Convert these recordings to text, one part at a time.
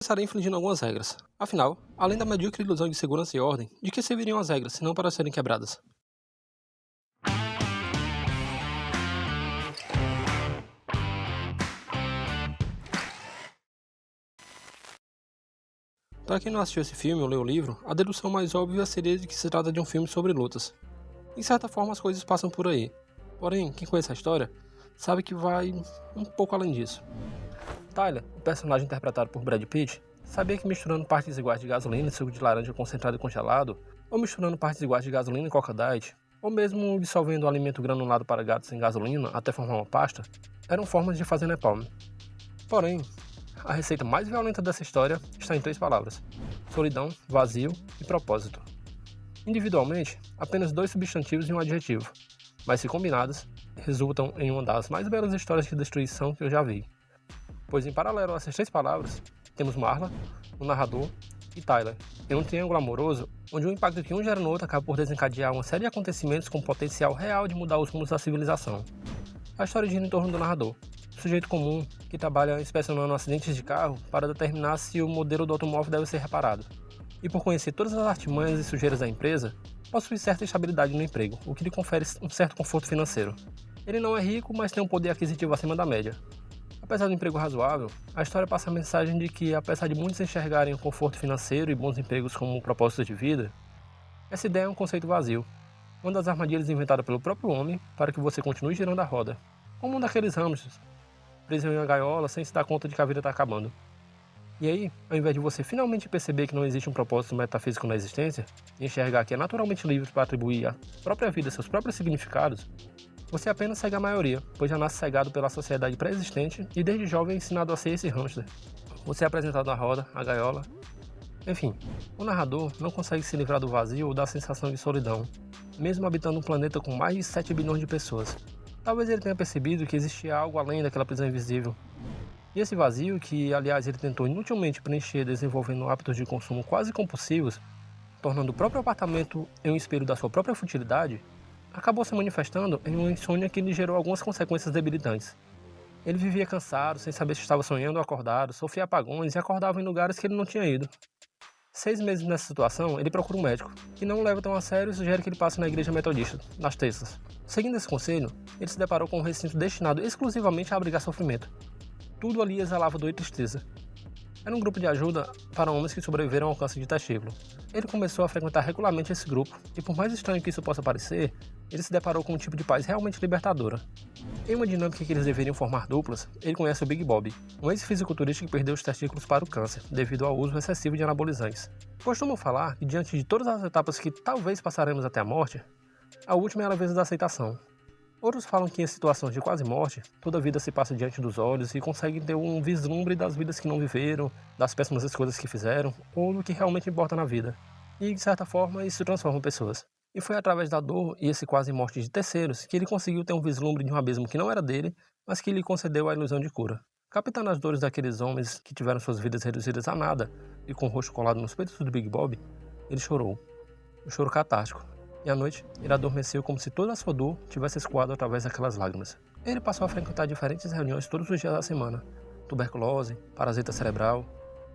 começarei infringindo algumas regras. Afinal, além da medíocre ilusão de segurança e ordem, de que serviriam as regras se não para serem quebradas? Para quem não assistiu esse filme ou leu o livro, a dedução mais óbvia seria de que se trata de um filme sobre lutas. Em certa forma as coisas passam por aí. Porém, quem conhece a história, sabe que vai um pouco além disso. Tyler, o personagem interpretado por Brad Pitt, sabia que misturando partes iguais de gasolina e suco de laranja concentrado e congelado, ou misturando partes iguais de gasolina e Coca Diet, ou mesmo dissolvendo o alimento granulado para gatos em gasolina até formar uma pasta, eram formas de fazer napalm. Porém, a receita mais violenta dessa história está em 3 palavras: solidão, vazio e propósito. Individualmente, apenas 2 substantivos e um adjetivo, mas se combinados, resultam em uma das mais belas histórias de destruição que eu já vi. Pois em paralelo a essas 3 palavras, temos Marla, o narrador, e Tyler, em um triângulo amoroso, onde o impacto que um gera no outro acaba por desencadear uma série de acontecimentos com potencial real de mudar os rumos da civilização. A história gira em torno do narrador, sujeito comum que trabalha inspecionando acidentes de carro para determinar se o modelo do automóvel deve ser reparado. E por conhecer todas as artimanhas e sujeiras da empresa, possui certa estabilidade no emprego, o que lhe confere um certo conforto financeiro. Ele não é rico, mas tem um poder aquisitivo acima da média. Apesar do emprego razoável, a história passa a mensagem de que, apesar de muitos enxergarem o conforto financeiro e bons empregos como um propósito de vida, essa ideia é um conceito vazio, uma das armadilhas inventada pelo próprio homem para que você continue girando a roda, como um daqueles hamsters, preso em uma gaiola sem se dar conta de que a vida está acabando. E aí, ao invés de você finalmente perceber que não existe um propósito metafísico na existência, e enxergar que é naturalmente livre para atribuir à própria vida seus próprios significados, você apenas segue a maioria, pois já nasce cegado pela sociedade pré-existente e desde jovem é ensinado a ser esse hamster. Você é apresentado à roda, à gaiola. Enfim, o narrador não consegue se livrar do vazio ou da sensação de solidão, mesmo habitando um planeta com mais de 7 bilhões de pessoas. Talvez ele tenha percebido que existia algo além daquela prisão invisível. E esse vazio, que aliás ele tentou inutilmente preencher desenvolvendo hábitos de consumo quase compulsivos, tornando o próprio apartamento em um espelho da sua própria futilidade, acabou se manifestando em uma insônia que lhe gerou algumas consequências debilitantes. Ele vivia cansado, sem saber se estava sonhando ou acordado, sofria apagões e acordava em lugares que ele não tinha ido. 6 meses nessa situação, ele procura um médico, que não o leva tão a sério e sugere que ele passe na igreja metodista, nas terças. Seguindo esse conselho, ele se deparou com um recinto destinado exclusivamente a abrigar sofrimento. Tudo ali exalava dor e tristeza. Era um grupo de ajuda para homens que sobreviveram ao câncer de testículo. Ele começou a frequentar regularmente esse grupo, e por mais estranho que isso possa parecer, ele se deparou com um tipo de paz realmente libertadora. Em uma dinâmica que eles deveriam formar duplas, ele conhece o Big Bob, um ex-fisiculturista que perdeu os testículos para o câncer, devido ao uso excessivo de anabolizantes. Costumam falar que diante de todas as etapas que talvez passaremos até a morte, a última é a vez da aceitação. Outros falam que em situações de quase morte, toda a vida se passa diante dos olhos e conseguem ter um vislumbre das vidas que não viveram, das péssimas escolhas que fizeram, ou do que realmente importa na vida. E, de certa forma, isso transforma pessoas. E foi através da dor e esse quase morte de terceiros que ele conseguiu ter um vislumbre de um abismo que não era dele, mas que lhe concedeu a ilusão de cura. Captando as dores daqueles homens que tiveram suas vidas reduzidas a nada e com o rosto colado nos peitos do Big Bob, ele chorou. Um choro catártico. E à noite, ele adormeceu como se toda a sua dor tivesse escoado através daquelas lágrimas. Ele passou a frequentar diferentes reuniões todos os dias da semana. Tuberculose, parasita cerebral,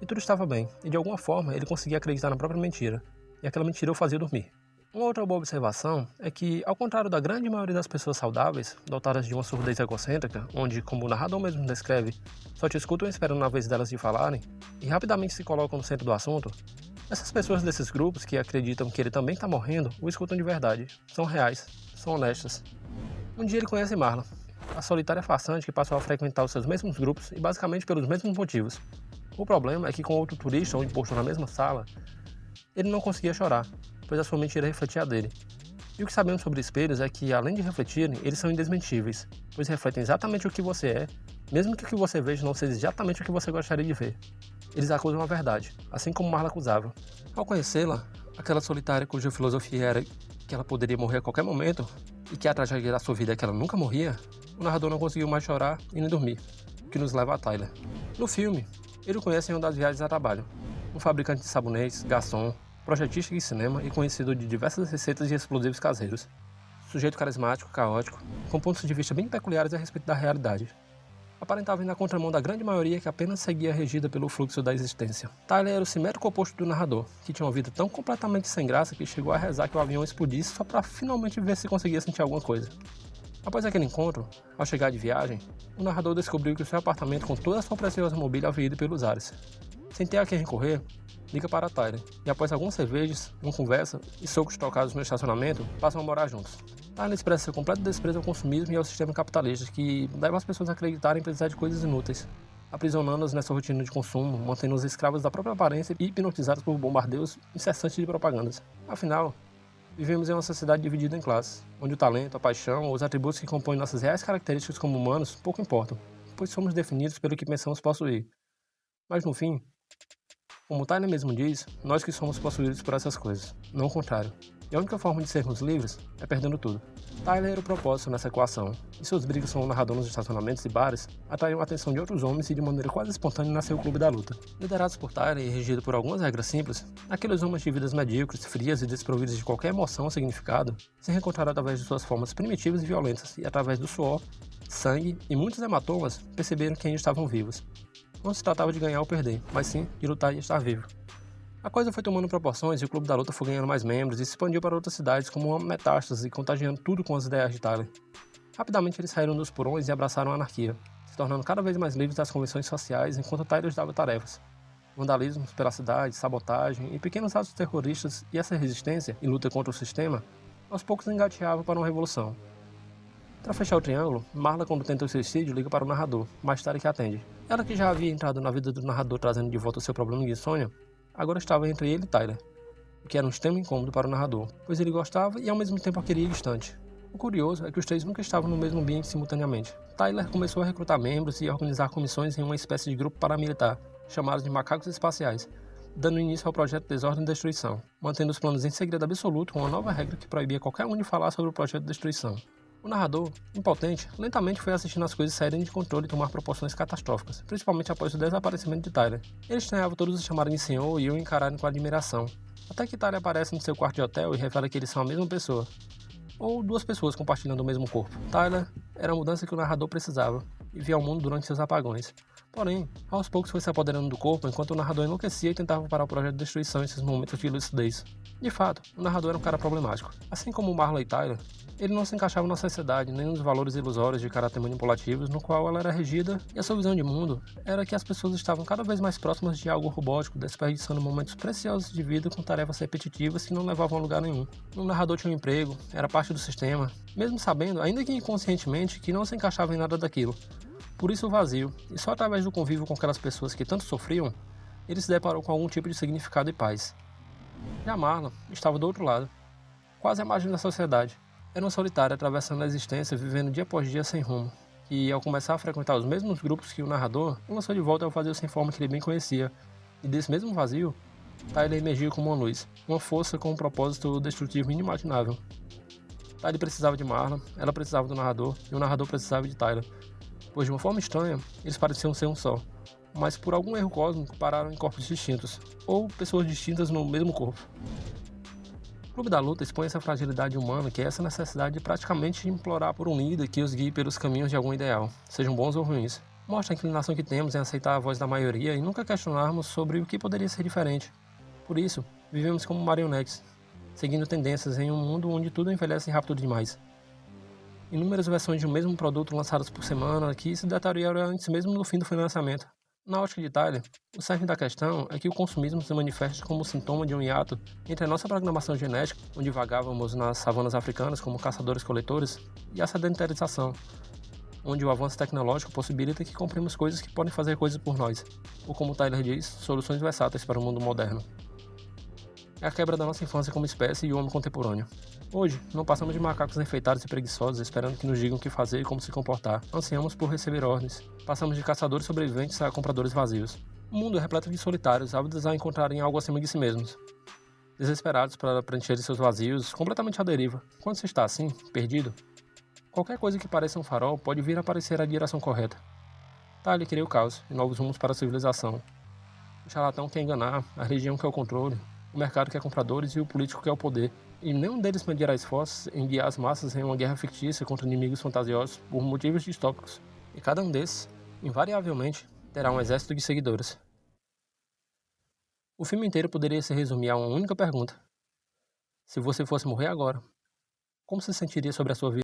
e tudo estava bem, e de alguma forma ele conseguia acreditar na própria mentira, e aquela mentira o fazia dormir. Uma outra boa observação é que, ao contrário da grande maioria das pessoas saudáveis, dotadas de uma surdez egocêntrica, onde, como o narrador mesmo descreve, só te escutam esperando na vez delas de falarem, e rapidamente se colocam no centro do assunto, essas pessoas desses grupos que acreditam que ele também está morrendo, o escutam de verdade, são reais, são honestas. Um dia ele conhece Marla, a solitária farsante que passou a frequentar os seus mesmos grupos e basicamente pelos mesmos motivos. O problema é que com outro turista ou imposto na mesma sala, ele não conseguia chorar, pois a sua mentira refletia a dele. E o que sabemos sobre espelhos é que, além de refletirem, eles são indesmentíveis, pois refletem exatamente o que você é, mesmo que o que você veja não seja exatamente o que você gostaria de ver. Eles acusam a verdade, assim como Marla acusava. Ao conhecê-la, aquela solitária cuja filosofia era que ela poderia morrer a qualquer momento, e que a tragédia da sua vida é que ela nunca morria, o narrador não conseguiu mais chorar e nem dormir, o que nos leva a Tyler. No filme, ele o conhece em uma das viagens a trabalho. Um fabricante de sabonetes, garçom, projetista de cinema e conhecido de diversas receitas de explosivos caseiros. Sujeito carismático, caótico, com pontos de vista bem peculiares a respeito da realidade. aparentava ir na contramão da grande maioria que apenas seguia regida pelo fluxo da existência. Tyler era o simétrico oposto do narrador, que tinha uma vida tão completamente sem graça que chegou a rezar que o avião explodisse só para finalmente ver se conseguia sentir alguma coisa. Após aquele encontro, ao chegar de viagem, o narrador descobriu que o seu apartamento com toda a sua preciosa mobília havia ido pelos ares. Sem ter a quem recorrer, liga para Tyler, e após algumas cervejas, uma conversa e socos trocados no estacionamento, passam a morar juntos. Tyler expressa seu completo desprezo ao consumismo e ao sistema capitalista, que leva as pessoas a acreditarem em precisar de coisas inúteis, aprisionando-as nessa rotina de consumo, mantendo-os escravos da própria aparência e hipnotizados por bombardeios incessantes de propagandas. Afinal, vivemos em uma sociedade dividida em classes, onde o talento, a paixão ou os atributos que compõem nossas reais características como humanos pouco importam, pois somos definidos pelo que pensamos possuir. Mas no fim, como Tyler mesmo diz, nós que somos possuídos por essas coisas, não o contrário. E a única forma de sermos livres é perdendo tudo. Tyler era o propósito nessa equação, e suas brigas com o narrador nos estacionamentos e bares atraíam a atenção de outros homens e de maneira quase espontânea nasceu o Clube da Luta. Liderados por Tyler e regido por algumas regras simples, aqueles homens de vidas medíocres, frias e desprovidos de qualquer emoção ou significado se reencontraram através de suas formas primitivas e violentas e através do suor, sangue e muitos hematomas perceberam que ainda estavam vivos. Não se tratava de ganhar ou perder, mas sim de lutar e estar vivo. A coisa foi tomando proporções e o Clube da Luta foi ganhando mais membros e se expandiu para outras cidades como uma metástase, contagiando tudo com as ideias de Tyler. Rapidamente eles saíram dos porões e abraçaram a anarquia, se tornando cada vez mais livres das convenções sociais enquanto Tyler lhes dava tarefas. Vandalismos pela cidade, sabotagem e pequenos atos terroristas e essa resistência e luta contra o sistema, aos poucos engateava para uma revolução. Para fechar o triângulo, Marla, quando tenta o suicídio, liga para o narrador, mais tarde que atende. Ela, que já havia entrado na vida do narrador trazendo de volta o seu problema de insônia, agora estava entre ele e Tyler, o que era um extremo incômodo para o narrador, pois ele gostava e ao mesmo tempo a queria distante. O curioso é que os três nunca estavam no mesmo ambiente simultaneamente. Tyler começou a recrutar membros e a organizar comissões em uma espécie de grupo paramilitar, chamado de Macacos Espaciais, dando início ao projeto Desordem e Destruição, mantendo os planos em segredo absoluto com uma nova regra que proibia qualquer um de falar sobre o projeto de destruição. O narrador, impotente, lentamente foi assistindo as coisas saírem de controle e tomar proporções catastróficas, principalmente após o desaparecimento de Tyler. Ele estranhava todos o chamarem de senhor e o encararem com admiração, até que Tyler aparece no seu quarto de hotel e revela que eles são a mesma pessoa, ou duas pessoas compartilhando o mesmo corpo. Tyler era a mudança que o narrador precisava e via ao mundo durante seus apagões. Porém, aos poucos foi se apoderando do corpo enquanto o narrador enlouquecia e tentava parar o projeto de destruição em seus momentos de lucidez. De fato, o narrador era um cara problemático. Assim como Marla e Tyler, ele não se encaixava na sociedade nem nos valores ilusórios de caráter manipulativos no qual ela era regida, e a sua visão de mundo era que as pessoas estavam cada vez mais próximas de algo robótico, desperdiçando momentos preciosos de vida com tarefas repetitivas que não levavam a lugar nenhum. O narrador tinha um emprego, era parte do sistema, mesmo sabendo, ainda que inconscientemente, que não se encaixava em nada daquilo. Por isso o vazio, e só através do convívio com aquelas pessoas que tanto sofriam, ele se deparou com algum tipo de significado e paz. Já Marla estava do outro lado, quase à margem da sociedade. Era uma solitária atravessando a existência, vivendo dia após dia sem rumo, que, ao começar a frequentar os mesmos grupos que o narrador, o lançou de volta ao vazio sem forma que ele bem conhecia, e desse mesmo vazio, Tyler emergiu como uma luz, uma força com um propósito destrutivo inimaginável. Tyler precisava de Marla, ela precisava do narrador, e o narrador precisava de Tyler, pois de uma forma estranha, eles pareciam ser um só, mas por algum erro cósmico pararam em corpos distintos, ou pessoas distintas no mesmo corpo. O Clube da Luta expõe essa fragilidade humana, que é essa necessidade de praticamente implorar por um líder que os guie pelos caminhos de algum ideal, sejam bons ou ruins. Mostra a inclinação que temos em aceitar a voz da maioria e nunca questionarmos sobre o que poderia ser diferente. Por isso, vivemos como marionetes, seguindo tendências em um mundo onde tudo envelhece rápido demais. Inúmeras versões de um mesmo produto lançadas por semana que se deterioram antes mesmo do fim do financiamento. Na ótica de Tyler, o cerne da questão é que o consumismo se manifesta como sintoma de um hiato entre a nossa programação genética, onde vagávamos nas savanas africanas como caçadores-coletores, e a sedentarização, onde o avanço tecnológico possibilita que compremos coisas que podem fazer coisas por nós, ou como Tyler diz, soluções versáteis para o mundo moderno. É a quebra da nossa infância como espécie e o homem contemporâneo. Hoje, não passamos de macacos enfeitados e preguiçosos esperando que nos digam o que fazer e como se comportar. Ansiamos por receber ordens. Passamos de caçadores sobreviventes a compradores vazios. O mundo é repleto de solitários, ávidos a encontrarem algo acima de si mesmos. Desesperados para preencher seus vazios, completamente à deriva. Quando se está assim, perdido, qualquer coisa que pareça um farol pode vir a parecer a direção correta. Tyler queria o caos e novos rumos para a civilização. O charlatão quer enganar, a religião quer o controle, o mercado quer compradores e o político quer o poder. E nenhum deles medirá esforços em guiar as massas em uma guerra fictícia contra inimigos fantasiosos por motivos distópicos. E cada um desses invariavelmente, terá um exército de seguidores. O filme inteiro poderia se resumir a uma única pergunta: se você fosse morrer agora, como se sentiria sobre a sua vida?